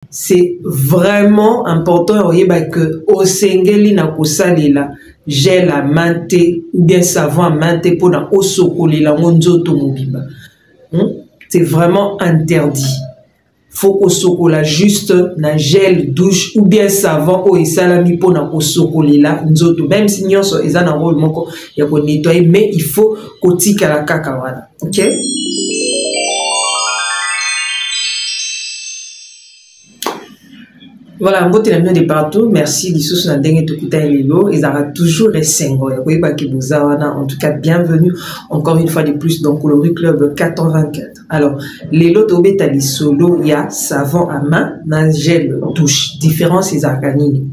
c'est vraiment important que au sengeli na kosalela gel à main ou bien savon à main pour na osokolela nzoto mobimba. C'est vraiment interdit. Faut osokola juste na gel douche ou bien savon o esalami pour na osokolela nzoto, même si nyonso eza na rôle moko ya ko nettoyer, mais il faut kotika la kaka wana. OK? Voilà, un beau téléphone de partout. Merci, les sous n'ont pas écouté les lots. Ils auront toujours les 5 ans. En tout cas, bienvenue encore une fois de plus dans Coloris Club 424. Alors, les lots de solo, il y a savon à main, na gel douche. Différence, ils ont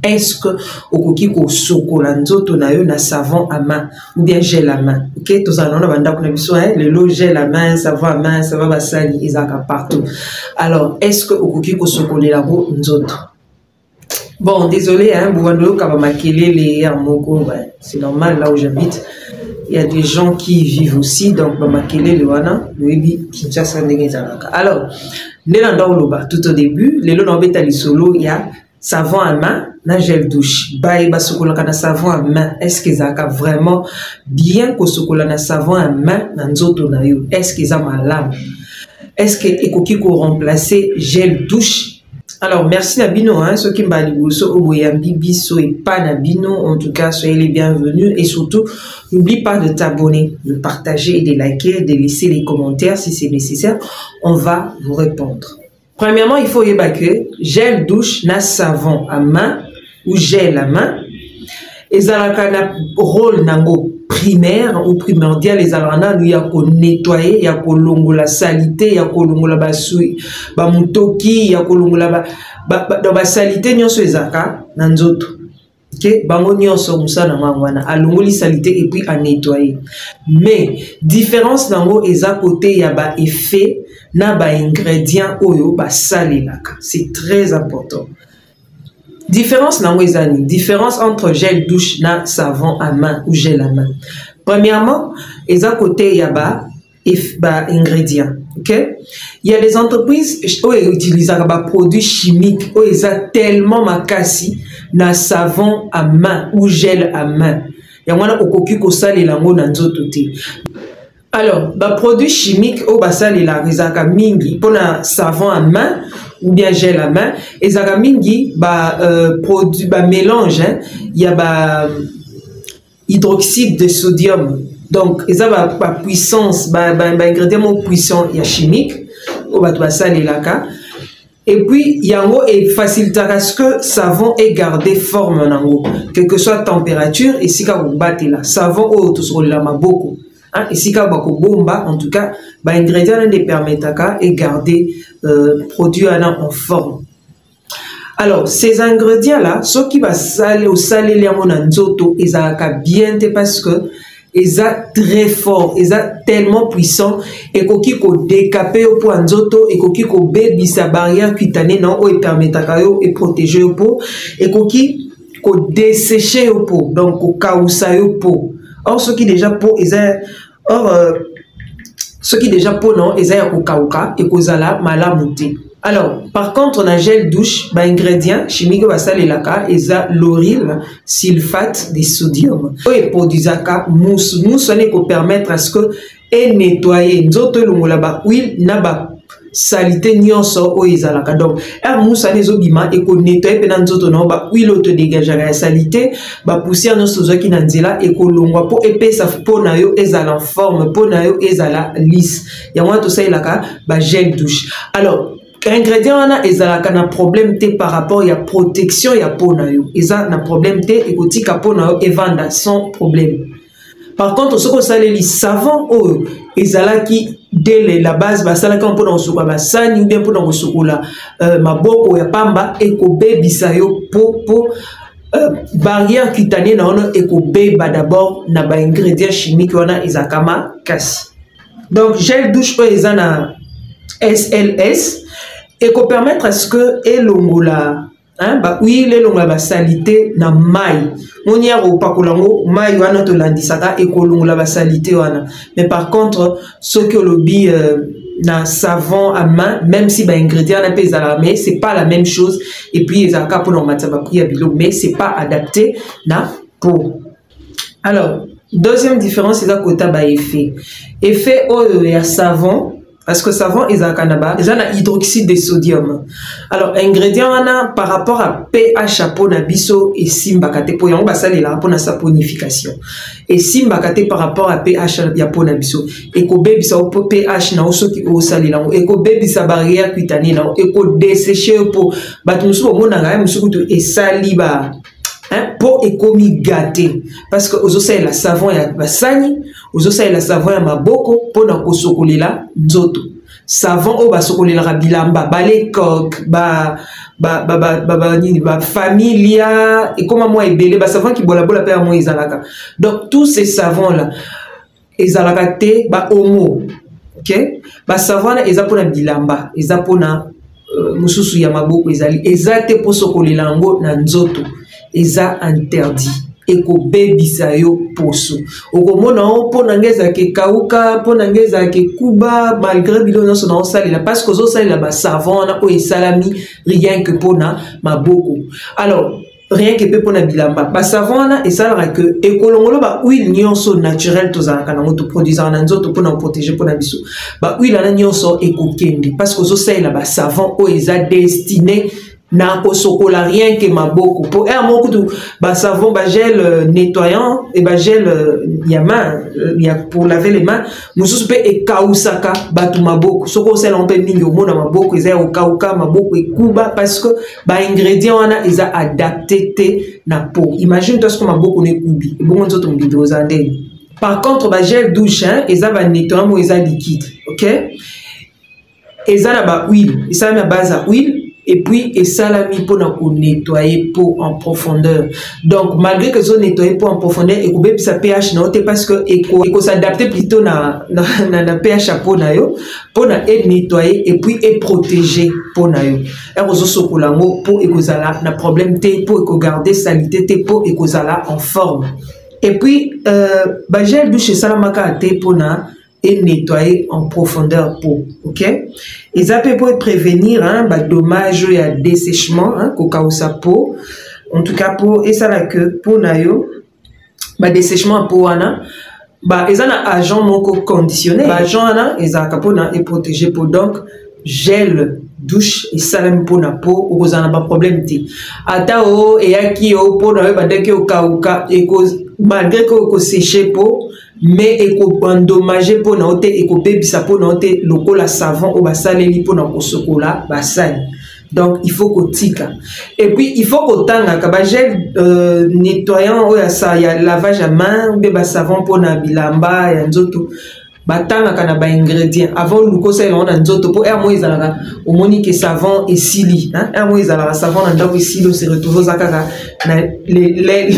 est-ce que au coquille au socolanzo, ton aïe, na savon à main ou bien gel à main? Ok, tous en on a besoin, les lots gel à main, savon à main, ça va sali, ils ont partout. Alors, est-ce que au coquille au socolé la roue, nous autres? Bon, désolé, hein, c'est normal là où j'habite. Il y a des gens qui vivent aussi, donc alors, tout au début, les lots solo, il y a savon à main, na gel douche. Savon à main, est-ce qu'ils ont vraiment bien que savon à main est-ce qu'ils ont malade? Est-ce qu'ils ont remplacé gel douche? Alors, merci Nabino, hein, ceux qui m'ont biso et pas Nabino, en tout cas, soyez les bienvenus et surtout, n'oublie pas de t'abonner, de partager et de liker, de laisser les commentaires si c'est nécessaire, on va vous répondre. Premièrement, il faut que gel douche, na savon à main ou gel à main, et ça a un rôle nango primaire ou primordial, les alana nous ya ko nettoyer, ya ko longola salité, ya ko longola basui ba mutoki, ya ko longola ba salité nyonso ezaka na nzoto. OK, bango nyonso musana mangwana a longoli salité et puis à nettoyer. Mais différence nango eza côté ya ba effet na ba ingrédients oyo ba salelaka. C'est très important. Différence différence entre gel douche na savon à main ou gel à main. Premièrement, ils à côté y a ba ingrédients. OK? Il y a des entreprises qui utilisent des produits chimiques où ils ont tellement makasi na savon à main ou gel à main. Il y a un okoki ko sali lango na nzoto te. Alors, ba produits chimiques au basali la rizaka mingi pour na savon à main ou bien gel à main et zaka mingi produit mélange, hein, il y a hydroxyde de sodium, donc ils ont ba puissance ingrédient puissant, il y a chimique au basali la ka. Et puis, il y a facilite à ce que savon est gardé forme nango, quelle que soit température et si ka vous battez là savon au tout sur la beaucoup. Et si vous bomba, en tout cas, ingrédients ne permettent pas de garder produit en forme. Alors, ces ingrédients-là, ceux qui vont saler ou saler les monanzoto, ils ont bien parce que ils sont très forts, ils sont tellement puissants et qu'ils ont décapé au point nzoto et qu'ils ont baby sa barrière cutanée non ou permettent de protéger au peau et qu'ils ont desséché au peau, donc au caoussa au peau. Or, ceux qui déjà peau, ceux qui déjà peau non, ils ont kauka et kozala malamouté. Alors, par contre, on a gel douche, ingrédients chimiques basal et laka, ils ont l'auryl, sulfate de sodium. Et pour du zaka mousse, mousse on est pour permettre à ce que et nettoyer. Nzoto longola ba huile na ba salité nyonso o ezalaka. Donc, mousse les obima et qu'on nettoie pendant nzoto no ba huile auto dégage la salité, ba poussière nyonso zo ki nanzela et ko longwa po épaisse po na yo ezala en forme, po na yo ezala lisse. Ya moi tout ça ilaka ba gel douche. Alors, ingrédients on a ezalaka na problème té par rapport à protection ya po na yo. Eza na problème té et kotika po na yo evanda sans problème. Par contre, ce qu'on sale les savons oh ezalaki dès la base basala quand pour soukola basani ou bien pour soukola maboko ya pamba et ko bebisa yo po barrière cutanée na ono et ko beba d'abord na ba ingrédients chimiques wana ezakama kasi. Donc gel douche ezana SLS et qu'on permettre à ce que elongola hein oui l'elongola ba salité na mai on y a au pakolango mai wana to landisaka et kolongola ba salité wana. Mais par contre ce que lobby na savon à main, même si ingrédients na pesa, mais c'est pas la même chose. Et puis ils ont pour mais c'est pas adapté na peau. Alors deuxième différence, c'est à côté effet au savon. Parce que savon, ils ont hydroxyde de sodium. Alors, ingrédients, par rapport à pH à peau na biso et simbakate po yango basali la pour na saponification. Et simbakate par rapport à pH ya peau na biso. Eko baby sa pH na oso ki osali la. Eko baby sa barrière cutanée la. Eko dessécher po batu musu mona ga musu kutu esali ba. Hein, pour économiser gâté parce que aux osai la savon ya basani aux osai la savon ya maboko pour na kosokolela nzoto savon o basokolela bilamba balé coq ba familia et comment moi ebele ba savon qui bola pe moi izalaka. Donc tous ces savons là ezalaka te ba homo, OK, ba savon là eza pona bilamba eza pona mususu ya maboko ezali ezate pour sokolela ngo na nzoto. Eza interdit eko bebisa yo poso okomona po nangeza ke kauka po nangeza ke kuba malgré bilo non son salela parce que zo salela ba savon na o esalami rien que pona maboko. Alors rien que pe pona bilamba ba savon na esalaka que ekolongolo ba huile nyonso naturel tozalaka na moto produisant na nzoto pona protéger pona biso ba huile na nyonso ekokende parce que zo salela ba savon o eza destiné na kosokola rien que maboko pour ba savon ba gel nettoyant et ba gel ya main pour laver les mains mususu pe e kausaka batu maboko soko sela on pe mingi omona maboko eza o kauka maboko ekuba parce que ba ingrédients wana eza adapté te na peau. Imagine toi ce que maboko ne kubi bon nzoto mbido zande. Par contre ba gel douche eza ba nettoyant mo eza liquide, OK, eza na ba huile eza na base à huile. Et puis, et ça l'a mis pour nettoyer peau en profondeur. Donc, malgré que ça nettoyer peau en profondeur, et que ça pH noté parce que et s'adapter plutôt na pH à peau na yo, pour nettoyer et puis et protéger peau na yo. Et aux autres pour et na problème té pour et garder salité té peau et en forme. Et puis, gel douche ça la maka té pour na et nettoyer en profondeur peau, OK, et ça peut prévenir dommage et dessèchement sa peau, en tout cas pour et ça là que pour nayo dessèchement peau ana ils ont un agent moko conditionné agent ana et ça capona et protéger peau. Donc gel douche et salam pour na peau ou ça n'a pas problème ti ata o et aki o pour na ba deke o kauka et malgré que sécher peau mais eko endommagé pour na ote eko bebisa pour na ote lokola savon ou basaleli pour na kosokola basali. Donc il faut qu'on tika et puis il faut qu'on tanga ka ba gel nettoyant ou ya lavage à main ou ba savon pour na bilamba ya nzoto batanga kana ba ingrédients avant luko ça on a nzoto pour moi izalaka omoni que savon et sili moi izalaka savon na ndako sili se retrouve zakaka na les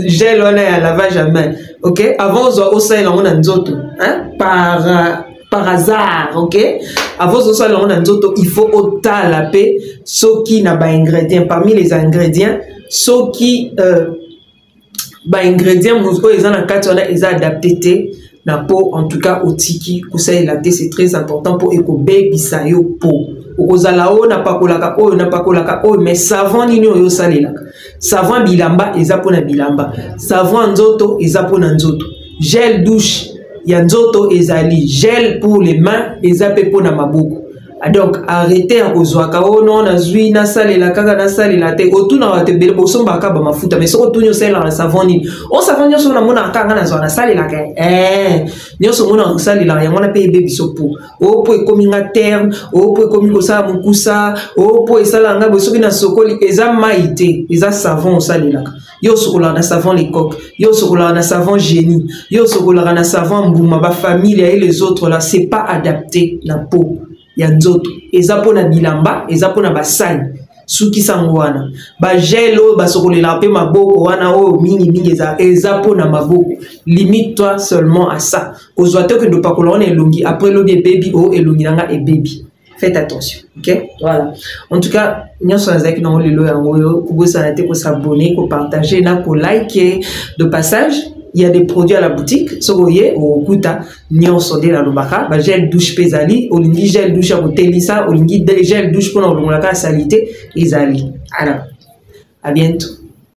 gel on a lavage à main, OK, avant zo ça on a nzoto par hasard, OK, avant zo ça on a nzoto il faut ota la paix ce qui na ba ingrédients parmi les ingrédients ce qui ba ingrédients nous ils en a quatre on a ils adapté la peau, en tout cas au tiki conseil la thé c'est très important pour éco baby sa yo peau okozala o na pakolaka o na pakolaka o mais savon nini yo salela savon bilamba eza pona bilamba savon nzoto eza pona nzoto gel douche ya nzoto ezali gel pour les mains eza pe pona maboko. Donc arrêtez à kozwaka o non na zui na salela kaka na salela te otuna wa te bele bosomba ka ba mafuta mais soko tunyo sala na savon ni o savon nyoso na mona kanga na zona salela ka nyoso mona salela ya mona pe baby sopo o po ekominga terme o po ekomi ko sa mukusa o po esala nga bosoki na sokoli eza maite eza savon salela yo sokola na savon les coques yo sokola na savon génie yo sokola na savon mbuma ba famille et les autres là c'est pas adapté la peau ya nzoto eza pona bilamba eza pona basali suki sango wana ba gelo basokolela pe maboko wana o mingi eza pona maboko. Limite toi seulement à ça ozwate que de pakola on elongi après le baby o elongi nanga et baby. Faites attention, OK, voilà. En tout cas nyonso azaki na lelo yango yo kubosa na te ko s'abonner ko partager na ko liker de passage il y a des produits à la boutique, sogoye au kuta nyonso de la lobaka, ba gel douche pesali, olingi gel douche à telisa, olingi gel douche pour l'olongolaka salité ezali. Alors, à bientôt.